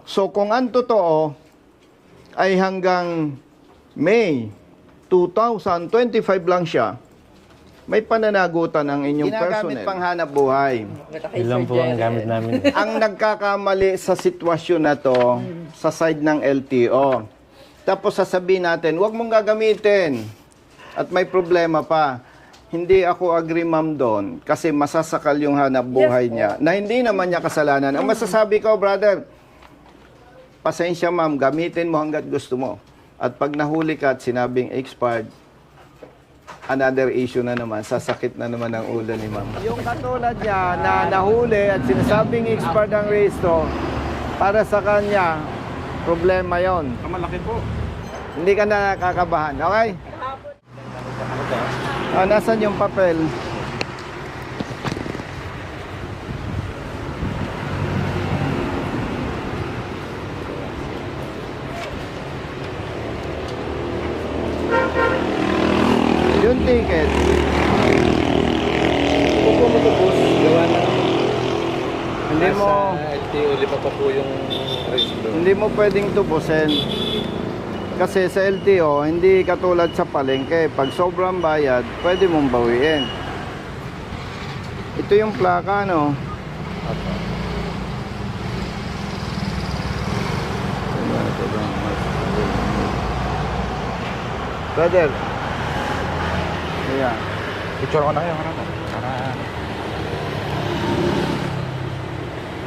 So kung ang totoo ay hanggang May 2025 lang siya, may pananagutan ang inyong personnel. Ginagamit pang hanap buhay. Ilan po ang gamit namin. Ang nagkakamali sa sitwasyon na to sa side ng LTO. Tapos sasabihin natin, huwag mong gagamitin. At may problema pa. Hindi ako agree, ma'am, doon kasi masasakal yung hanap buhay niya na hindi naman niya kasalanan. Ang masasabi ko, brother, pasensya, ma'am, gamitin mo hanggat gusto mo. At pag nahuli ka at sinabing expired, another issue na naman, sasakit na naman ang ulo ni ma'am. Yung katulad niya na nahuli at sinasabing expired ang rehistro, para sa kanya, problema yon. Malaki po. Hindi ka na nakakabahan, okay? Nasaan yung papel? Yung ticket. Opo mo ito, boss. Gawa na. Hindi mo LTO, lipa pa po yung registro. hindi mo pwedeng tubusin. Kasi sa LTO, hindi katulad sa palengke. Pag sobrang bayad, pwede mong bawiin. Ito yung plaka, no? Brother. Ayan. Picture ko na kayo, para.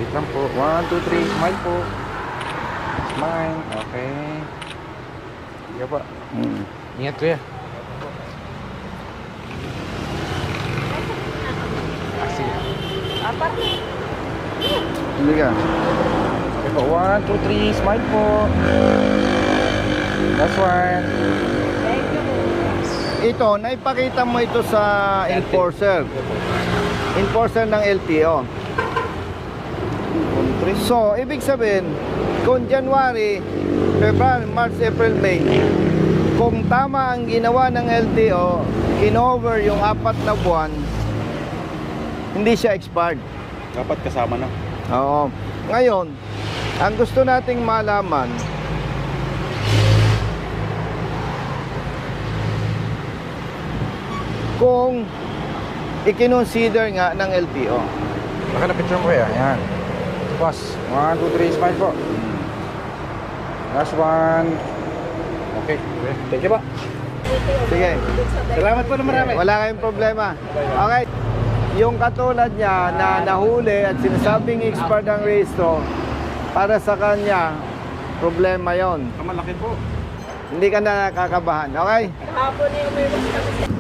Wait lang po. 1, 2, 3. Smile po. Smile. Okay. Sige po. Ingat kuya. Sige. Apat. Hindi ka. Okay po. 1, 2, 3. Smile po. Last one. Ito, naipakita mo ito sa enforcer. Enforcer ng LTO. So, ibig sabihin, kung January, February, March, April, May, kung tama ang ginawa ng LTO, in-over yung 4 na buwan, hindi siya expired. Dapat kasama na. Oo. Ngayon, ang gusto nating malaman, kung ikinonsider nga ng LTO. Baka na-picture mo kuya. Yan. Boss. 1, 2, 3. Smile po. Last one. Okay. Thank you po. Sige. Salamat po na marami. Wala kayong problema. Okay. Yung katulad niya na nahuli at sinasabing expired ang rehistro, para sa kanya, problema yon. Malaki po. Hindi ka na nakakabahan. Okay? Hapon yung may mas kami.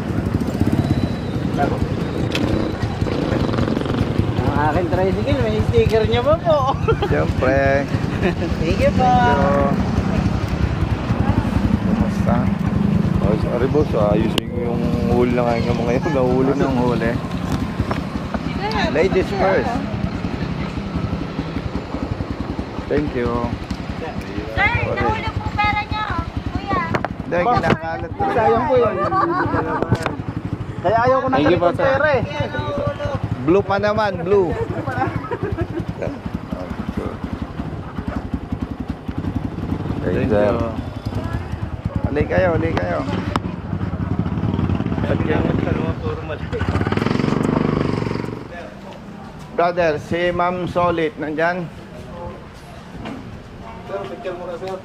Ang aking tricycle, may sticker niya pa po. Siyempre. Thank you po. Kumusta? Oh, sorry boss, ayusin ko yung huli na ngayon mo ngayon. Nahuli na. Anong huli? Ladies first. Thank you. Sir, nahuli po pera niyo, kuya. Hindi, kinakalat ko. Sayang po yun. Kaya ayaw ko na Thank you po, sir. pera eh. Blue pa naman, blue. Thank you. Hali kayo, hali kayo. Brother, si Ma'am Solid, nandyan? Sir, picture mo na sir.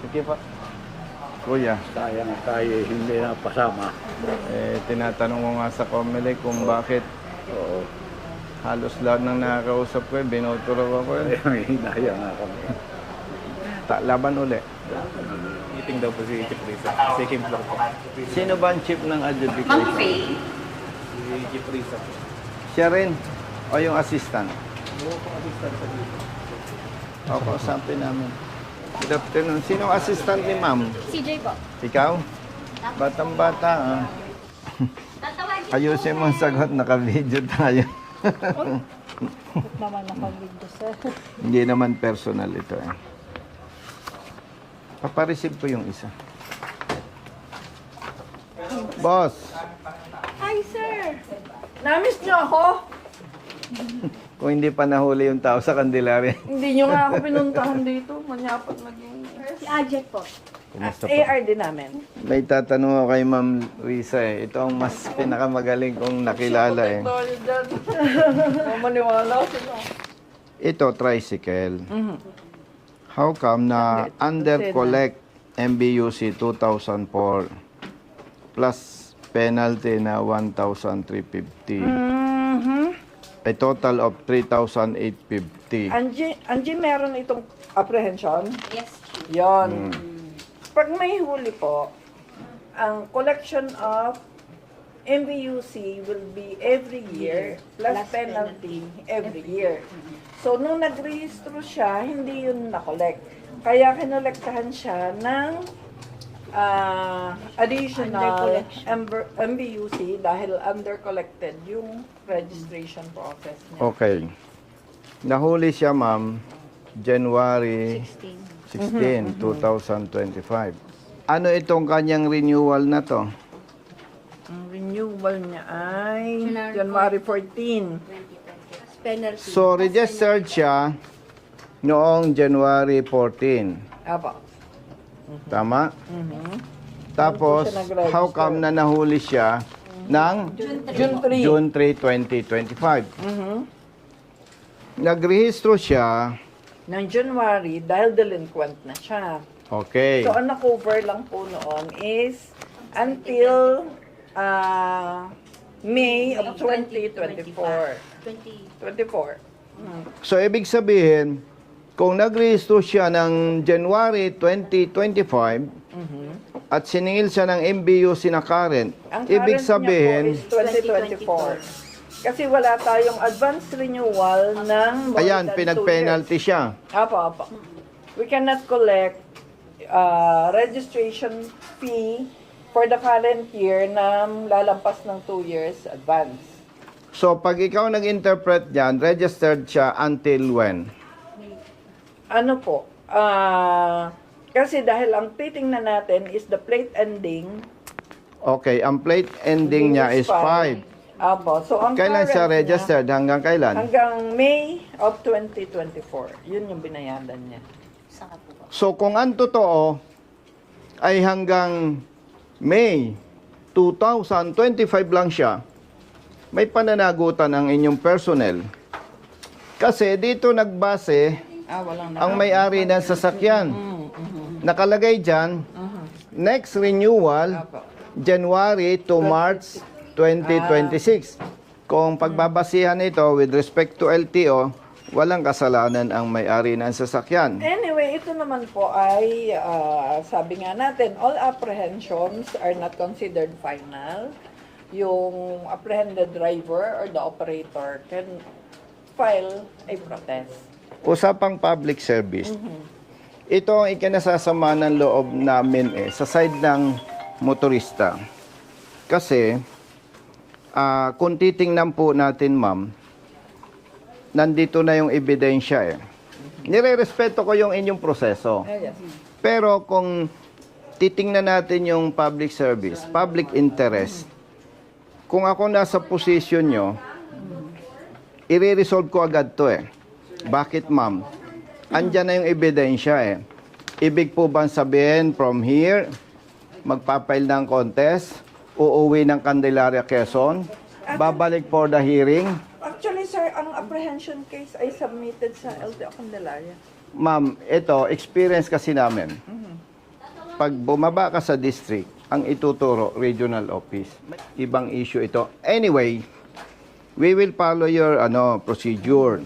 Sige pa. Kuya, Sayang tayo hindi napasama. tinatanong ko nga sa Comelec kung bakit Oo. halos lahat ng nakakausap ko, binoturo ako. Hinaya nga kami. Laban uli. Meeting daw po si Chief Risa. Si Kim Vlog po. Sino ba ang chief ng adjudication? Si Chief Risa po. Siya rin? O yung assistant? Oo po, assistant sa dito. O, kausapin namin. Good afternoon. Sino ang assistant ni ma'am? CJ po. Ikaw? Batang-bata, ah. Tatawagin Ayusin mo ang sagot, naka-video tayo. naman nakabigdo, sir. Hindi naman personal ito eh. Papareceive ko yung isa. Boss, Hi, sir. Namiss niyo ako? Kung hindi pa nahuli yung tao sa Candelaria. Hindi nyo nga ako pinuntahan dito. Manyapat naging... Si Ajek po. Kumusta po? AR din namin. May tatanong ako kay Ma'am Risa eh. Ito ang mas pinakamagaling kong nakilala eh. Tayo dyan. Maniwala sila. Ito, tricycle. How come na under-collect MBUC 2004 plus penalty na 1,350? A total of 3,850. Angie, meron itong apprehension? Yes. Yon. Pag may huli po, ang collection of MVUC will be every year plus penalty every year. So, nung nagrehistro siya, hindi yun na-collect. Kaya kinolektahan siya ng additional MVUC dahil under-collected yung registration process niya. Okay. Nahuli siya, ma'am, January 16, 2025. Ano itong kanyang renewal na to? Ang renewal niya ay January 14. Penalty. So, registered siya noong January 14. Apo. Tama? Tapos, Doon po siya nag-register. how come na nahuli siya ng June 3. June 3, 2025? Nagrehistro siya. Ng January dahil delinquent na siya. Okay. So, ang na-cover lang po noon is until May of 2024. 24. So, ibig sabihin, kung nagrehistro siya ng January 2025 at siningil siya ng MBUC na current, Ang ibig current sabihin, niya po is 2024. Kasi wala tayong advance renewal ng more ayan, than 2 pinag-penalty siya. years. Apo. We cannot collect registration fee for the current year na lalampas ng 2 years advance. So, pag ikaw nag-interpret dyan, registered siya until when? Ano po? Kasi dahil ang titingnan natin is the plate ending. Okay, ang plate ending niya is 5. Apo. So, ang Kailan siya current niya, registered? Hanggang kailan? hanggang May of 2024. Yun yung binayadan niya. Saka po. So, kung ang totoo ay hanggang May 2025 lang siya, may pananagutan ang inyong personnel. Kasi dito nagbase Walang ang may-ari ng sasakyan. Nakalagay dyan, next renewal, January to March 2026. Kung pagbabasihan ito with respect to LTO, walang kasalanan ang may-ari ng sasakyan. Anyway, ito naman po ay, sabi nga natin, all apprehensions are not considered final. Yung apprehended driver or the operator can file a protest. Usapang public service. Ito ang ikinasasama ng loob namin sa side ng motorista. Kasi, kung titingnan po natin, ma'am, nandito na yung ebidensya Nire-respeto ko yung inyong proseso. Yes. Pero kung titingnan natin yung public service, public interest, kung ako nasa posisyon nyo, i-resolve ko agad to Bakit, ma'am? Andyan na yung ebidensya Ibig po bang sabihin from here, magpapail ng contest, uuwi ng Candelaria, Quezon, babalik for the hearing? Actually, sir, ang apprehension case ay submitted sa LTO Candelaria. Ma'am, ito, experience kasi namin. Pag bumaba ka sa district, ang ituturo, regional office. Ibang issue ito. Anyway, we will follow your procedure.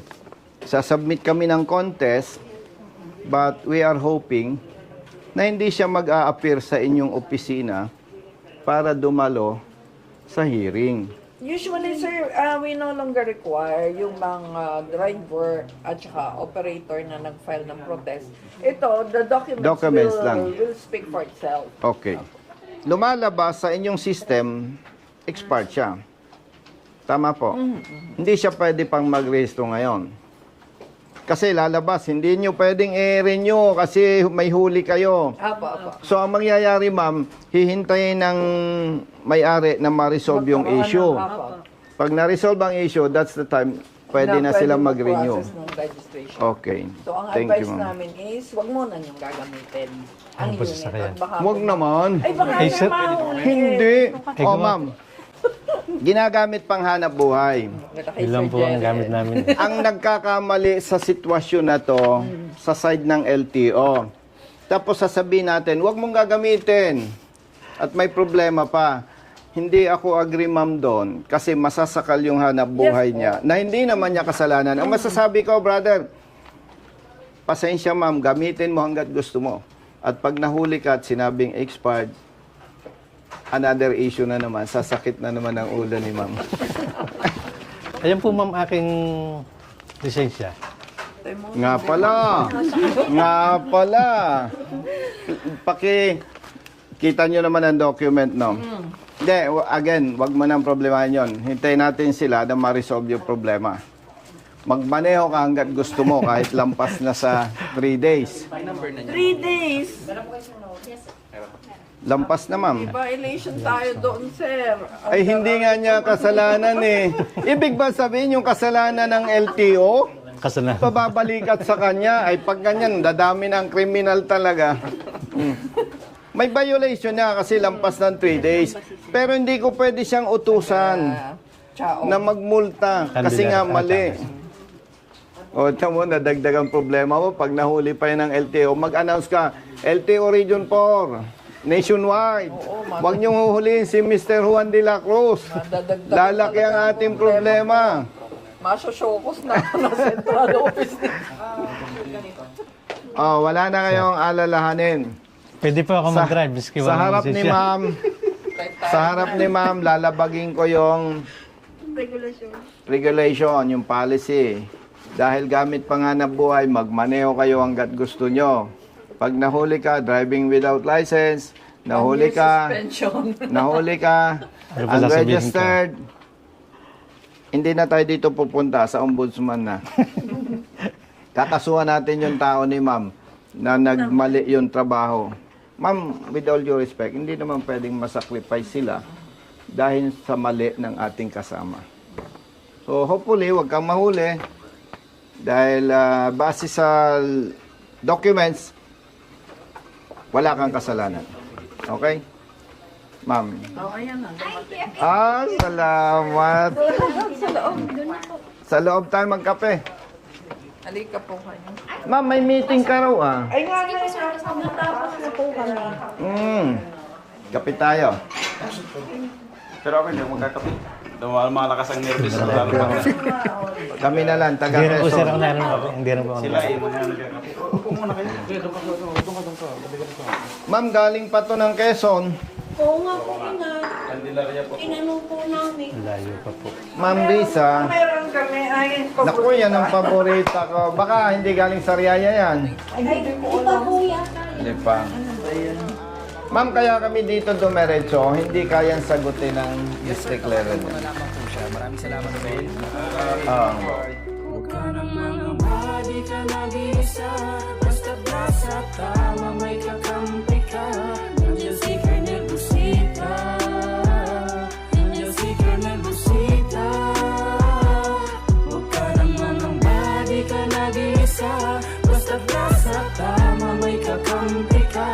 Sasubmit kami ng contest, but we are hoping na hindi siya mag-a-appear sa inyong opisina para dumalo sa hearing. Usually, sir, we no longer require yung mga driver at saka operator na nag-file ng protest. Ito, the documents lang. will speak for itself. Okay. Lumalabas sa inyong system, expired siya. Tama po. Hindi siya pwede pang mag-rehistro ngayon. Kasi lalabas, hindi nyo pwedeng i-renew kasi may huli kayo. Apo. So, ang mangyayari, ma'am, hihintayin ng may-ari na ma-resolve yung issue. Apo. Pag na-resolve ang issue, that's the time pwede na sila pwede mag-renew. mag-process ng registration. Okay. So, ang Thank advice you, ma'am. namin is, wag mo na niyong gagamitin ang Ano ba unit. sasakyan? At baka Huwag naman. Ay, baka Ay, na sir. mahuli. Hindi. Eh, Oh, guma- ma'am. Ginagamit pang hanap buhay. Yun lang po ang gamit namin. Ang nagkakamali sa sitwasyon na to, sa side ng LTO. Tapos sasabihin natin, huwag mong gagamitin. At may problema pa. Hindi ako agree, ma'am, doon. Kasi masasakal yung hanap buhay niya. Na hindi naman niya kasalanan. Ang masasabi ko, brother, pasensya, ma'am, gamitin mo hanggat gusto mo. At pag nahuli ka at sinabing expired, another issue na naman. Sasakit na naman ang ulo ni ma'am. Ayan po ma'am aking lisensya. Nga pala. Nga pala. Kita nyo naman ang document, no? Hindi, again, wag mo nang problemahin yon. Hintayin natin sila na ma-resolve yung problema. Magmaneho ka hanggat gusto mo, kahit lampas na sa 3 days. 3 days. Lampas na, ma'am. Violation tayo doon, sir. Ay, hindi nga niya kasalanan eh. Ibig ba sabihin yung kasalanan ng LTO? Kasalanan. Pababalikat sa kanya, ay pag ganyan, dadami ng kriminal talaga. May violation niya kasi lampas ng 3 days. Pero hindi ko pwede siyang utusan Ciao. na magmulta kasi nga mali. O, tamo, nadagdag ang problema mo. Pag nahuli pa yun ng LTO, mag-announce ka, LTO Region 4, nationwide. Huwag niyong huhulihin si Mr. Juan de la Cruz. Lalaki ang ating problema. Masosyokos na ng central office. Oh, wala na kayong alalahanin. Pwede po ako mag-drive. Miski Sa walang harap ni lisensya. ma'am, sa harap ni ma'am, lalabagin ko yung regulation, yung policy. Dahil gamit panganap buhay, magmaneho kayo hanggat gusto nyo. Pag nahuli ka, driving without license, nahuli ka, Ano pa sasabihin ko? unregistered, hindi na tayo dito pupunta sa ombudsman na. Kakasuhan natin yung tao ni ma'am na nagmali yung trabaho. Ma'am, with all due respect, hindi naman pwedeng masacrifice sila dahil sa mali ng ating kasama. So hopefully, wag kang mahuli dahil base sa documents, wala kang kasalanan. Okay? Ma'am. Oh, ayan na. Salamat. Sa loob tayo magkape. Halika po kayo. Ma'am, may meeting ka raw ah. Ay nga na, natapos na po kami. Kape tayo. Pero ako hindi ako magkakape. Malakas ang nervous. Kami na lang, taga Hindi na po sir Quezon. ako naroon ako. Hindi na po ako. Sila mga nagkakape. Upo muna kayo. Ma'am, galing pa to ng Quezon. Oo nga po, inanong po namin. Layo pa po. Ma'am Risa. Meron kami, ay, Naku, yan ang paborita ko. Baka hindi galing sa Riyaya yan. Ay, iba po yata. Hindi pa. Ma'am, kaya kami dito dumiretso, hindi kayang sagutin ng district level. Malaman po siya. Maraming salamat po. Huwag ka nang mangamba, di ka nag-iisa. Basta nasa tama, may kakampi ka. Nandiyan si Colonel Busita. Nandiyan si Colonel Busita. Huwag ka nang mangamba, di ka nag-iisa. Basta nasa tama, may kakampi ka.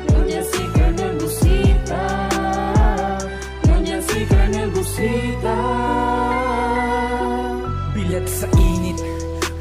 Nandiyan si Colonel Busita. Nandiyan si Colonel Busita. Bilat sa init,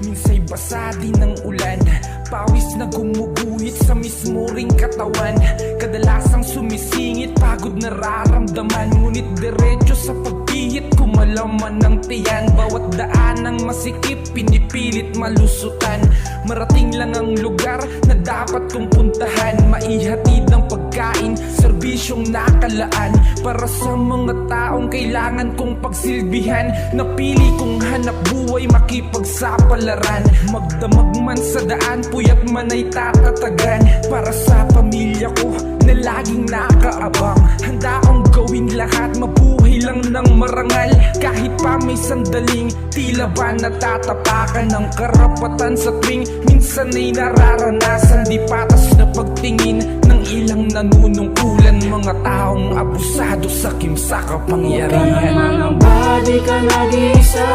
minsa'y basa din ng ulan. Pawis na gumuguhit sa mismo ring katawan. Kadalasang sumisingit, pagod nararamdaman. Ngunit diretso sa pagpihit, kumalaman ng tiyan. Bawat daan ng masikip, pinipilit malusutan. Marating lang ang lugar na dapat kong puntahan. Maihatid ang pagkain, serbisyong nakalaan. Para sa mga taong kailangan kong pagsilbihan. Napili kong hanap buhay, makipagsapalaran. Magdamag man sa daan, puyat man ay tatatagan. Para sa pamilya ko na laging nakaabang. Handa akong gawin lahat, mabuhay lang ng marangal. Kahit pa may sandaling tila ba natatapakan ng karapatan sa tuwing minsan ay nararanasan. Di patas na pagtingin ng ilang nanunungkulan. Mga taong abusado sa kimsa kapangyarihan. Huwag ka nang mangamba, di ka nag-iisa.